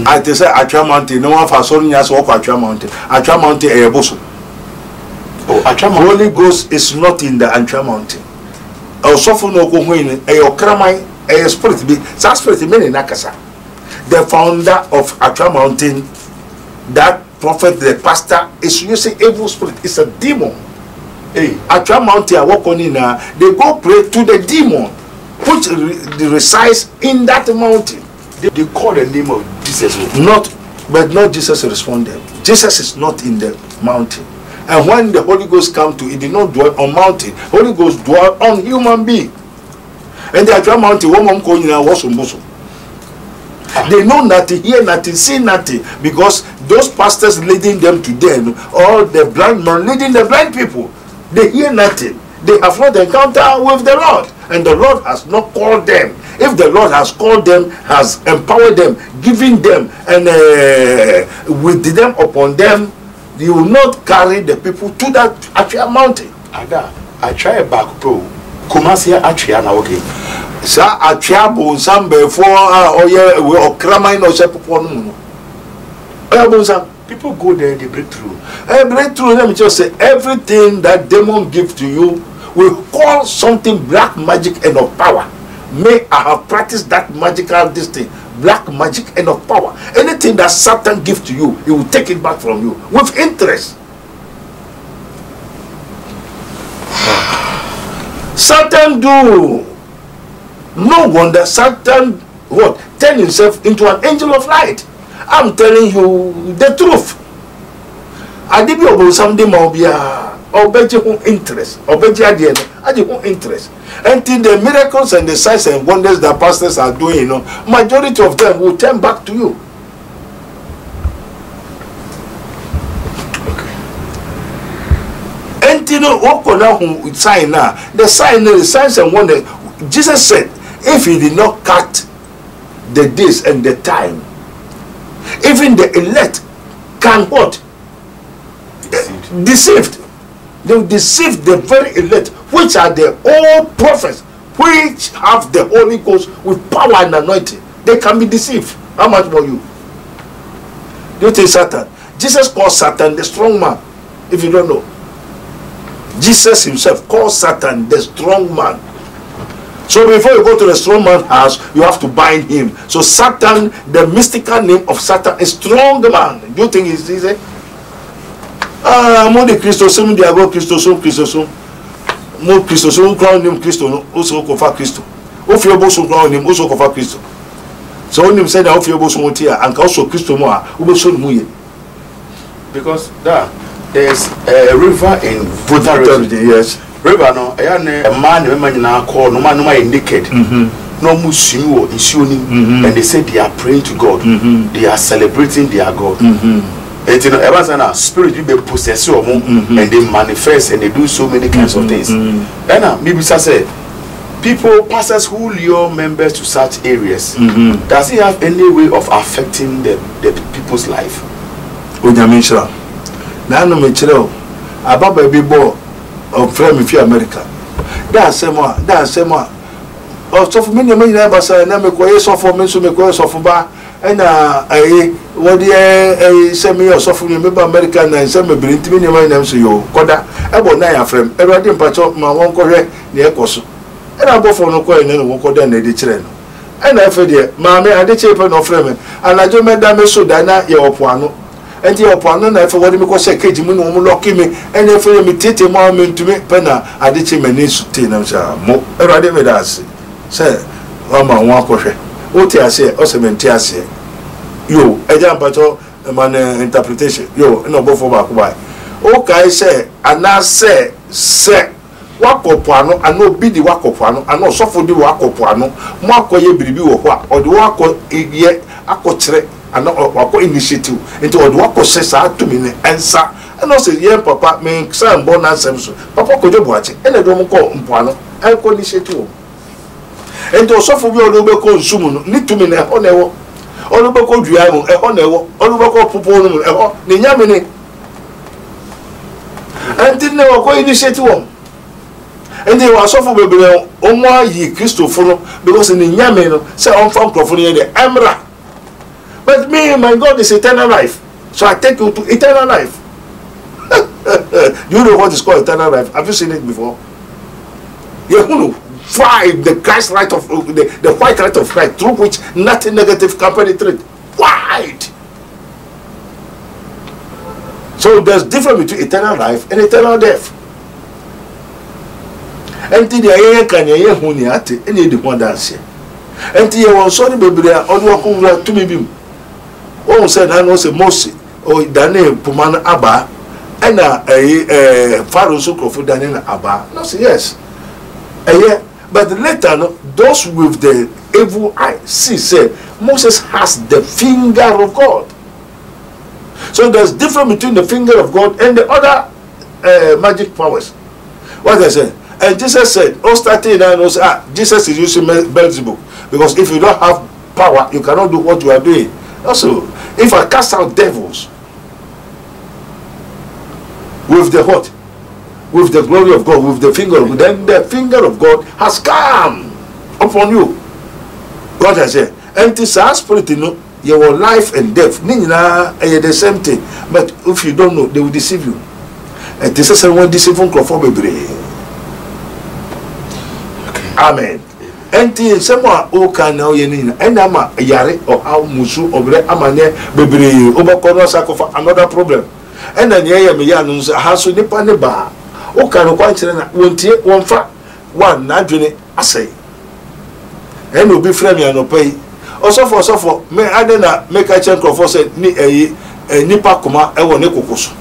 S1: I say Atwea Mountain, no one for so years walk Atwea Mountain. Atwea Mountain, a bosom.
S2: Oh, Atwea Mountain.
S1: Holy Ghost is not in the Atwea Mountain. Also, no go win a Okramai, a spirit be, that spirit many Nakasa. The founder of Atwea Mountain, that prophet, the pastor, is using evil spirit. It's a demon. Hey, Atwea Mountain, I walk on in they go pray to the demon which resides in that mountain.
S2: They call the name of Jesus.
S1: But not Jesus responded. Jesus is not in the mountain. And when the Holy Ghost come to, it did not dwell on mountain. Holy Ghost dwell on human being. And the Atwea Mountain, woman calling now was they know nothing, hear nothing, see nothing, because those pastors leading them to them, or the blind man leading the blind people, they hear nothing. They have not encountered with the Lord, and the Lord has not called them. If the Lord has called them, has empowered them, given them, and with them upon them, you will not carry the people to that Atwea Mountain.
S2: Ada, I try back pro. Kumasia Atwea na okay.
S1: Sa Atwea bo some before oye we okramai no se popo no.
S2: People go there, they break through.
S1: Break through, let me just say, everything that demon give to you will call something black magic and of power. May I have practiced that magical this thing, black magic and of power. Anything that Satan give to you, he will take it back from you with interest. Satan do. No wonder Satan what? Turn himself into an angel of light. I'm telling you the truth. I did be about something more be obeji interest. Obeji adieno. Aji interest. Until the miracles and the signs and wonders that pastors are doing, you know, majority of them will turn back to you. Okay. Until no sign now. The signs and wonders. Jesus said, if he did not cut the days and the time, even the elect can what? Deceived. They deceive the very elect, which are the old prophets, which have the Holy Ghost with power and anointing. They can be deceived. How much more you? Do you think Satan? Jesus called Satan the strong man. If you don't know, Jesus himself called Satan the strong man. So before you go to the strong man's house, you have to bind him. So Satan, the mystical name of Satan is strong man. Do you think it's easy? Mo de Christosum, they go Christosum. Mo Christosum crown him Christo, also cover Christo. Of your bosom crown him, also cover Christo. So when him said of your bosom here, and also Christo more,
S2: because there's a river in Buddha.
S1: Yes.
S2: River no, a man now called no man naked. No musuo in and they say they are praying to God. They are celebrating their God. And you know, ever spirit will be possessed and they manifest and they do so many kinds of things. And maybe say people, pastors who lure members to such areas, does it have any way of affecting the people's life?
S1: Onyamishra. Na no me chiro. Aba baby boy of frame if you America. That's same. Oh, so for me, na me kweye so for me so me kweye so for ba and what the semi or software member American and some bring to me my name so you koda about nine frame everything patch up my one correct near Koso and I bought for no coin and one koda ne de children and I feel there mammy I did cheaper no frame and I do make damage so dana your puano and your puano and I for what you call say cage moon lucky me and if you imitate a moment to me penna I did cheap my niece to tin mo everything with us say Mama one correct what I say also maintain yo eja mpacho man interpretation yo no bo for back by okay say ana say wakopo ano ana obi di wakopo ano ana osofo di wakopo ano mo akoye biribi wo ho a ode wako ye akokire ana wako initiative into ode wako say sa to me ensa ana say ye papa me say mbo na nsem so papa ko jobo ache ene do mo ko mpo ano e ko initiative into osofo bi ode be ko nsumu no ni to me na ho na ewo oluboko dua mu eho na ewo oluboko popo no mu eho ne nyame ne anti ne wako initiate wo and they were suffer bebre omo ayi Christopher no because ne nyame no say on from Christopher ne de emra but me my God is eternal life so I take you to eternal life. Do you know what is called eternal life? Have you seen it before? You know why the Christ right of the white right of Christ through which nothing negative can penetrate. White. So there's difference between eternal life and eternal death. And the aye can ye huni ate any the one dance. And the one sorry baby on walk to me bim. Oh said I know say Moses or Daniel Pumana Abba and a Pharaoh so for Daniel Abba. No say yes. But later, no, those with the evil eye see say Moses has the finger of God. So there's difference between the finger of God and the other magic powers. What I said, and Jesus said, "Oh, starting and also, Jesus is using Beelzebub because if you don't have power, you cannot do what you are doing." Also, if I cast out devils with the what? With the glory of God, with the finger of God, then the finger of God has come upon you. God has said, and this spirit, you know, your life and death, the same thing. But if you don't know, they will deceive you. And this is one deceiving baby. Amen. And someone who can now and ama yare or how musu or amane baby over sacrifice another problem. And then yeah, me yanus has to nip on the bar. O can quite won't one fa one nadwene asay and will be frame and no pay also for me adena make a check for say ni nipa kuma e wo ne kokoso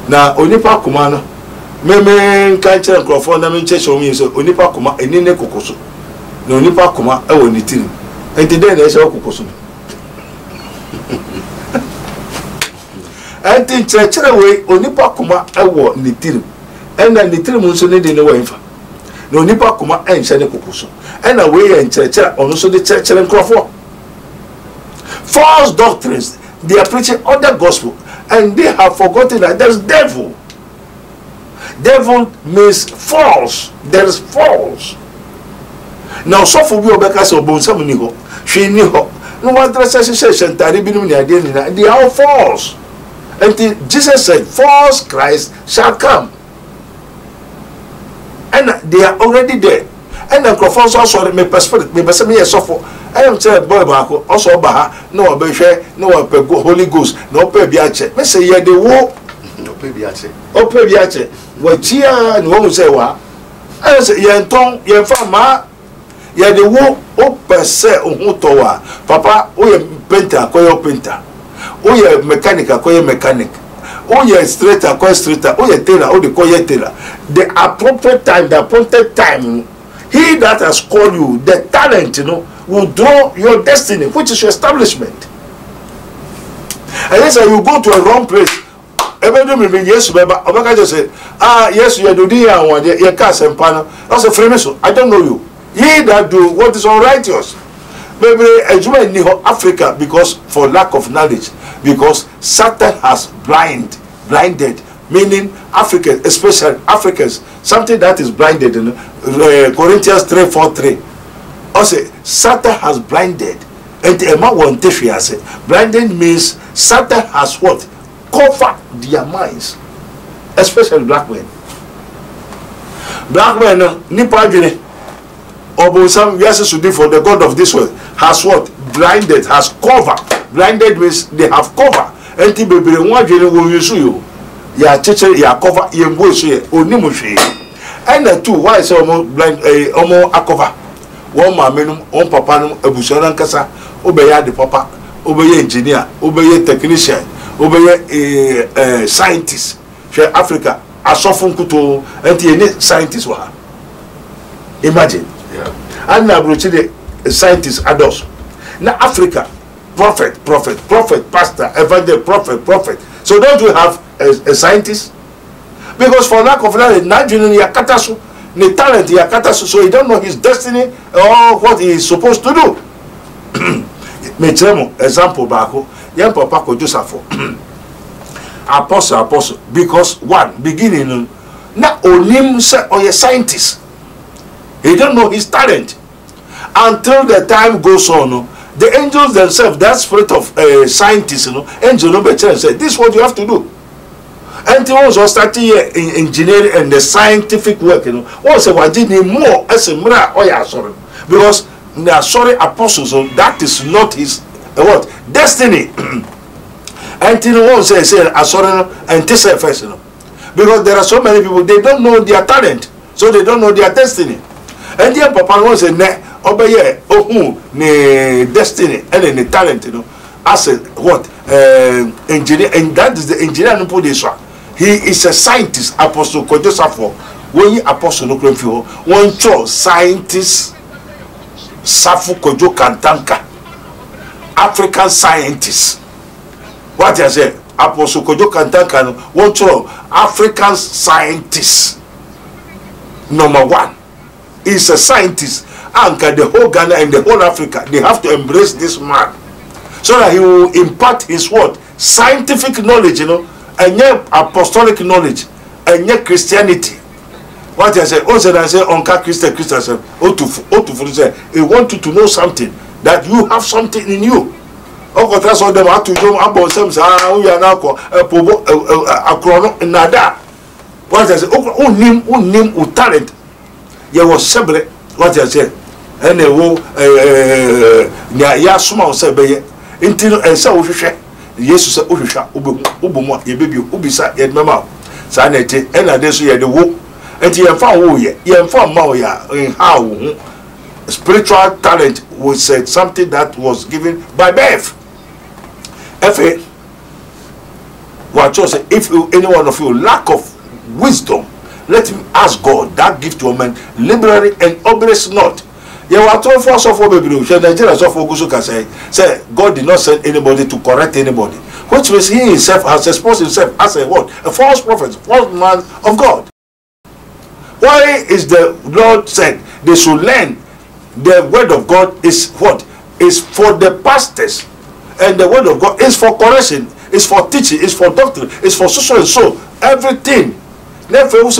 S1: na onipa kuma no me kan check for na me check me so onipa kuma eni ne kokoso na onipa kuma e wo ni tiri enti den na e se kokoso and in church way onipa kuma ewo ni tirim and na ni tirim nso ne de ne wa infa na onipa kuma enhye ne kokoso and na we en church ono so de church nkrofo false doctrines they are preaching other gospel and they have forgotten that there's devil means false there is false now so for we obeka so bon sam ni ho hwe ni ho no one dress session tari binum ni ade ni na they are false. Until Jesus said, false Christ shall come. And they are already there. And the Crawford also me perspective, me suffer. I am saying, boy, also Baha, no, no, Holy Ghost, no, Pebiache. Me say, yeah, the war, no, Pebiache. Oh, Pebiache. What here and one say, what? I say, yeah, Tom, yeah, Fama, yeah, the war, oh, per se, oh, Towa, Papa, oh, yeah, painter, coil painter. Oh yeah, mechanic, acquire mechanic. Oh yeah, straighter, acquire straighter. Oh yeah, tailor, oh the coyer tailor. The appropriate time, the appointed time. He that has called you, the talent, you know, will draw your destiny, which is your establishment. And yes, you go to a wrong place. Everybody mean yes, but Obaka just say, yes, you are doing one, your cast and panel. That's a freemason. I don't know you. Ye that do what is unrighteous. Maybe in Africa because for lack of knowledge, because Satan has blinded, meaning Africans, especially Africans, something that is blinded in Corinthians 3:4-3. Also, Satan has blinded And a man won't tell you, I say, blinded means Satan has what? Covered their minds, especially black men. Black men, nipa jene, or some yes to do for the God of this world has what? Blinded, has covered. Blinded means they have cover. And the baby one jene will use you. Ya teacher, ya cover, ya mboshi, onimushi. And the two, why is almost blind? Almost a cover. One man, one papa, a bushran kasa, obey the papa, obey engineer, obey technician, obey a scientist. Share Africa, a soften kuto, and the scientists were. Imagine. Yeah. And now, the scientists adults. Now, Africa, prophet, pastor, evangelist, prophet. So, don't we have a scientist? Because for lack of knowledge, Nigerian yakatasu, the talent yakatasu, so he don't know his destiny or what he is supposed to do. Metremo, example bako, yan papa ko Joseph. Apostle, because one, beginning, na onim se or a scientist. He don't know his talent. Until the time goes on, the angels themselves, that spirit of scientists, angel number 10 said, this is what you have to do. And he was starting in engineering and the scientific work, once a did more as a mirror or ya sorry. Because they are sorry apostles, so that is not his what destiny. And he won't say sorry and this first, because there are so many people, they don't know their talent, so they don't know their destiny. And then Papa won't say obey ne destiny and the talent, as a what engineer, and that is the engineer no put this one. He is a scientist, Apostle Kojosafo. When you apostle no claim for one cho scientist Safu Kojo Kantanka, African scientist. What I say, Apostle Kojo Kantanka, one cho African scientist. Number one, is a scientist. And the whole Ghana and the whole Africa, they have to embrace this man, so that he will impart his what? Scientific knowledge, and yet apostolic knowledge, and yet Christianity. What I say, also I say, Onka Christian say, say, he want you to know something, that you have something in you. Oh, that's all them have to do about some we are now nada. What I say, name talent. There was several, what I say, and they will ya small say, until and so Jesus said, Ubumo, ye baby, Ubisa, yet mamma, Sanity, and I did say the woe, and ye found ye found Maya in how spiritual talent was said something that was given by birth. F.A. What you say, if any one of you lack of wisdom, let him ask God that gift to a man liberally and obvious not. You are told for us of baby, Nigerians of Ogusu can say, God did not send anybody to correct anybody, which means he himself has exposed himself as a what? A false prophet, false man of God. Why is the Lord said they should learn the word of God is what? Is for the pastors, and the word of God is for correction, is for teaching, is for doctrine, is for social and so everything. You are false,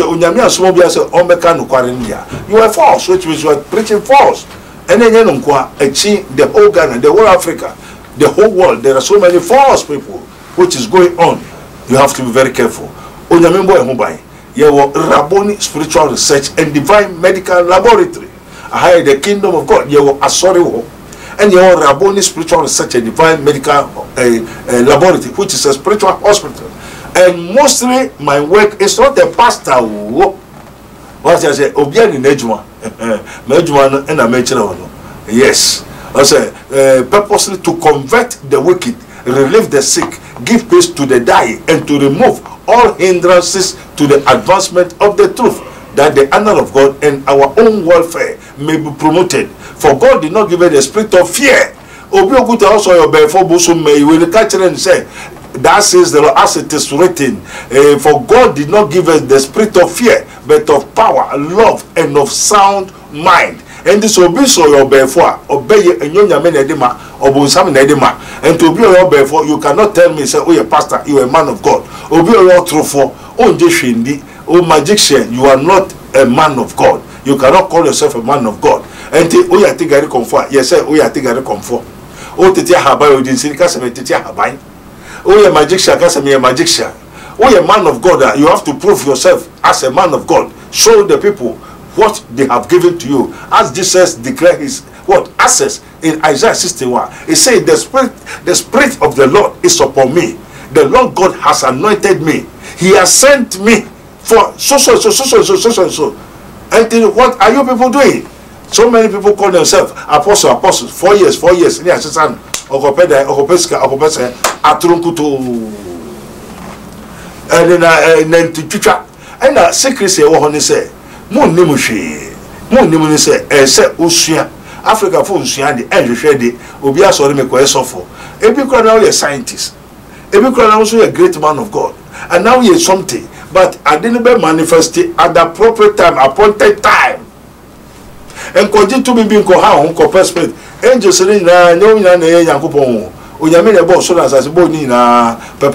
S1: which means you are preaching false. And then the whole Ghana, the whole Africa, the whole world, there are so many false people which is going on. You have to be very careful. You have Rabboni spiritual research and divine medical laboratory. I the kingdom of God. You have Asori and you have Rabboni spiritual research and divine medical laboratory, which is a spiritual hospital. And mostly my work is not a pastor. What I say, Obiani Nejuma, Nejuma and a mention. Yes, I say purposely to convert the wicked, relieve the sick, give peace to the dying, and to remove all hindrances to the advancement of the truth, that the honor of God and our own welfare may be promoted. For God did not give us the spirit of fear. Obi also your before Busum may will catch and say. That says the Lord, as it is written, for God did not give us the spirit of fear, but of power, love, and of sound mind. And this will be so your before obey and your man edema or Busam edema. And to be your before, you cannot tell me, say, oh, you're pastor, you're a man of God. Obey your true for, oh, Jeshindi, oh, magician, you are not a man of God. You cannot call yourself a man of God. And oh, I think I comfort. Yes, sir, oh, I think I comfort. O tete habai o dinsiri kasa me tete habai. O ye magician kasa me magician. O ye man of God, you have to prove yourself as a man of God. Show the people what they have given to you. As Jesus declared his what access in Isaiah 61. He said, the spirit of the Lord is upon me. The Lord God has anointed me. He has sent me for so. And what are you people doing? So many people call themselves apostles. 4 years. And the secrecy say, Moon Nimu say, Usia, Africa for Usia, the end ready, Ubia sorry me for. Every now a scientist, every also a great man of God, and now he is something, but I didn't be manifested at the appropriate time, appointed time. And continue to be being cohaun, co-perspective. Angels in no Yankupon, Uyamina Bosonas as Bonina, but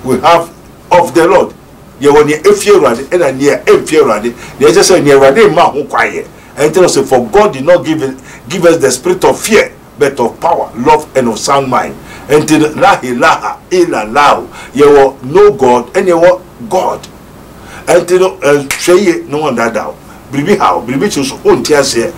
S1: we have of the Lord. You want if you're ready, and near if you're ready, they just say near ready, man, quiet. And tell us, for God did not give us the spirit of fear, but of power, love, and of sound mind. Until la ilaha illallah, you will know God, and you will God. Until say no one that down. Believe how, believe you own tears here,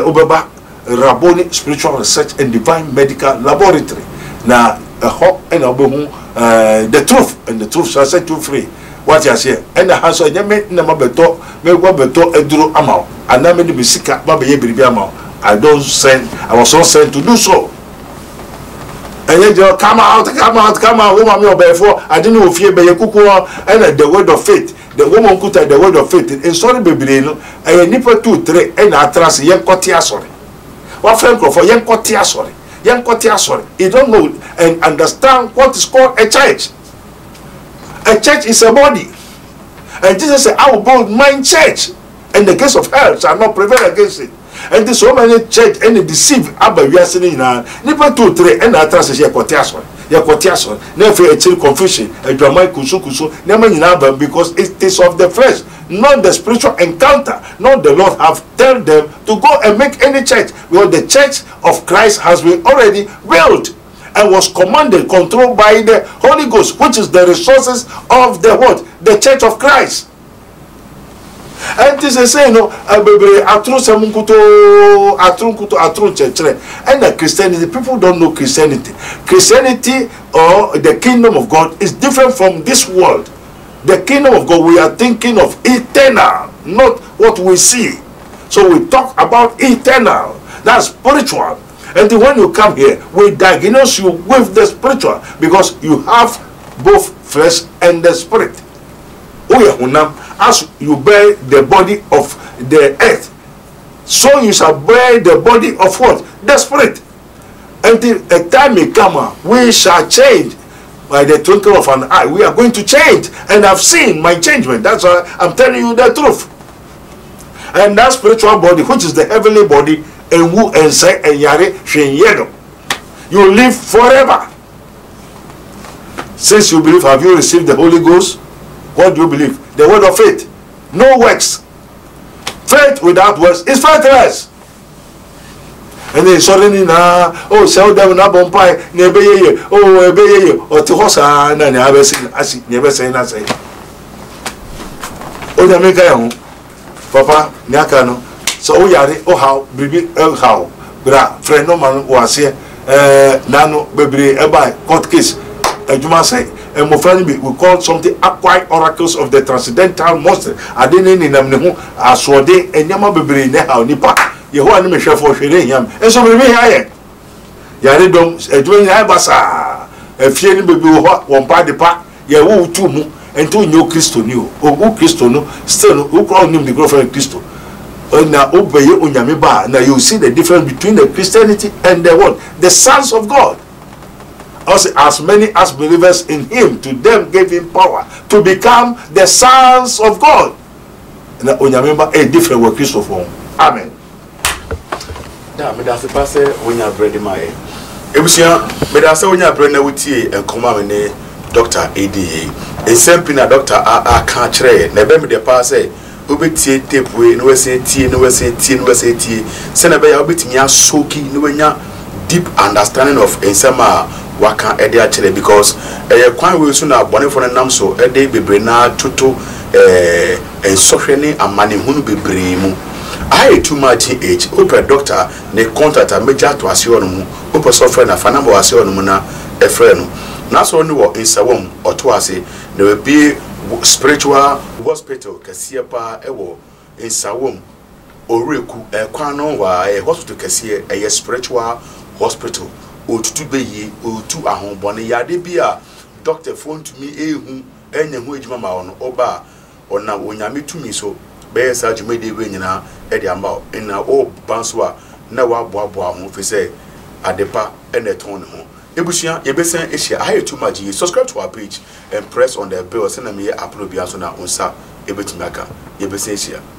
S1: Obaba, Rabboni Spiritual Research and Divine Medical Laboratory. Now, a hope and the truth, and the truth shall set you free. What you say, and the house of Yamet Namabeto, Mewabeto, Edro Amau, and Namini Bisika, Baby Amau. I was not sent to do so. And then you come out, woman, therefore, I didn't know if you be a cuckoo and the word of faith. The woman could have the word of faith. In sorry, baby, and a nipper 2, 3, and I trust young Cotia sorry. What Franco for young Cotia sorry? Young Cotia sorry. You don't know and understand what is called a church. A church is a body. And Jesus said, I will build my church, and the gates of hell shall not prevail against it. And there's so many church and they deceive Abba we are sitting now. Nipa 2, 3 and I trust your quotation. Never a chill confusion, a drama kusu, never in Abba because it is of the flesh, not the spiritual encounter. Not the Lord have tell them to go and make any church, because the church of Christ has been already built and was commanded, controlled by the Holy Ghost, which is the resources of the what? The church of Christ. And this is saying, no, and the Christianity, people don't know Christianity. Christianity or the kingdom of God is different from this world. The kingdom of God, we are thinking of eternal, not what we see. So we talk about eternal, that's spiritual. And when you come here, we diagnose you with the spiritual, because you have both flesh and the spirit. As you bear the body of the earth, so you shall bear the body of what? The spirit. Until a time may come, we shall change by the twinkle of an eye. We are going to change, and I've seen my changement. That's why I'm telling you the truth. And that spiritual body, which is the heavenly body, and who and say and yare shenyero, you live forever. Since you believe, have you received the Holy Ghost? What do you believe? The word of faith. No works. Faith without works is faithless. And then suddenly now, oh, sell them na bompai, never ye, oh, ebeye, or to hosa, and I never seen, I see, never say nothing. Oh, the make Papa, Nyakano. So, oh, yari, oh, how, baby, oh, how, bra, friend, no man was here, nano, baby, by court case, as you must say. And my friend, we call something acquired oracles of the transcendental monster. I didn't know as so they and Yama Baby in the house, Nipa. You want to make sure for Shirayam. And so we hire Yaridom, a doing Ibasa, a feeling baby one by the park, Yahu two and two new Christo new, or who Christo no, still who call him the girlfriend Christo. And now obey you on Yamiba. Now you see the difference between the Christianity and the what? The sons of God. As many as believers in him, to them gave him power to become the sons of God. And remember a different word Christopher. Amen.
S2: That's the pastor when you're ready, my Ebusia, but I say when you're ready with you and come on, Dr. ADA. And Sempina Dr. I can't trade. Never the pastor who be tape way, no say tea, no say tea, no say tea. Send a bay, I'll be soaking, no, deep understanding of insama waka ede actually because kwan we so na bone for nam so ede bebre na toto ensohwe amane hunu bebre mu I too much age open doctor ne contact a major to ase onu mu open software na fanabo ase onu mu na efre no na so ni wo insawom oto ase na we be spiritual hospital kase pa ewo insawom oreku kwan no wa hospital kase spiritual hospital otutu beyi otu ahonbone yade bia doctor phone to me ehu enya hu ejuma ma ono oba ona onyame tumi so be sa juma de we nyina e de amba na o banso a na wa boaboa ho fe say adepa ene ton ne ho ebusia yebesen ehia aye too much. Subscribe to our page and press on the bell so na me upload bia so na onsa ebetumi aka yebesen ehia.